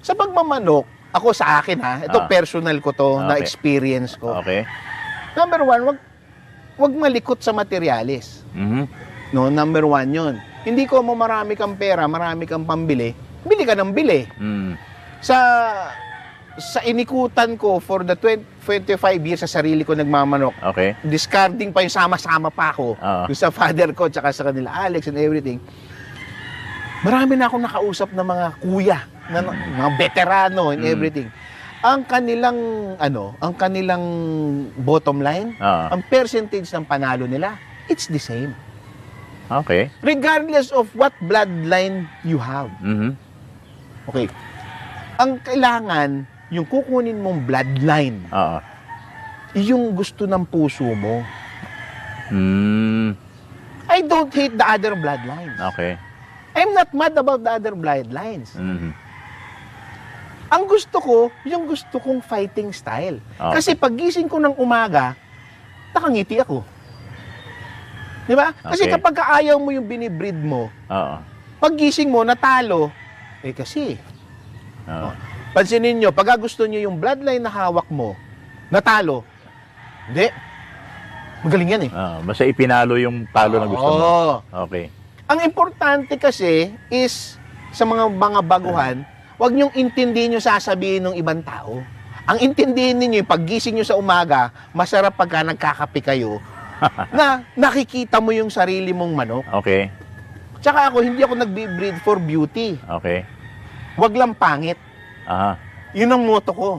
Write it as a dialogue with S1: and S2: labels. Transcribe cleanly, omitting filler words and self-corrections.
S1: Sa pagmamanok, ako sa akin ha, ito personal ko to, na
S2: Okay.
S1: experience ko.
S2: Okay.
S1: Number one, wag malikot sa materialis. No, number one yun. Hindi ko mo marami kang pera, marami kang pambili, bili ka ng bili. Sa inikutan ko for the 25 years sa sarili ko nagmamanok,
S2: Okay.
S1: discarding pa yung sama-sama pa ako yung sa father ko tsaka sa kanila Alex and everything. Marami na akong nakausap na mga kuya, mga veterano and everything. Ang kanilang bottom line, ang percentage ng panalo nila, it's the same.
S2: Okay.
S1: Regardless of what bloodline you have. Okay. Ang kailangan, yung kukunin mong bloodline, yung gusto ng puso mo. I don't hate the other bloodlines.
S2: Okay.
S1: I'm not mad about the other bloodlines. Ang gusto ko, yung gusto kong fighting style. Kasi pagising ko ng umaga, nakangiti ako. Di ba? Kasi kapag ayaw mo yung binibreed mo, paggising mo, natalo, kasi, pansinin nyo, pag gusto nyo yung bloodline na hawak mo, natalo, hindi. Magaling yan eh.
S2: Basta ipinalo yung talo na gusto mo. Okay.
S1: Ang importante kasi is, sa mga baguhan, huwag nyong intindihin yung sasabihin ng ibang tao. Ang intindihin ninyo, yung paggising nyo sa umaga, masarap pagka nagkakape kayo, na nakikita mo yung sarili mong manok.
S2: Okay.
S1: Tsaka ako, hindi ako nagbe-breed for beauty.
S2: Okay.
S1: Huwag lang pangit. Yun ang motto ko.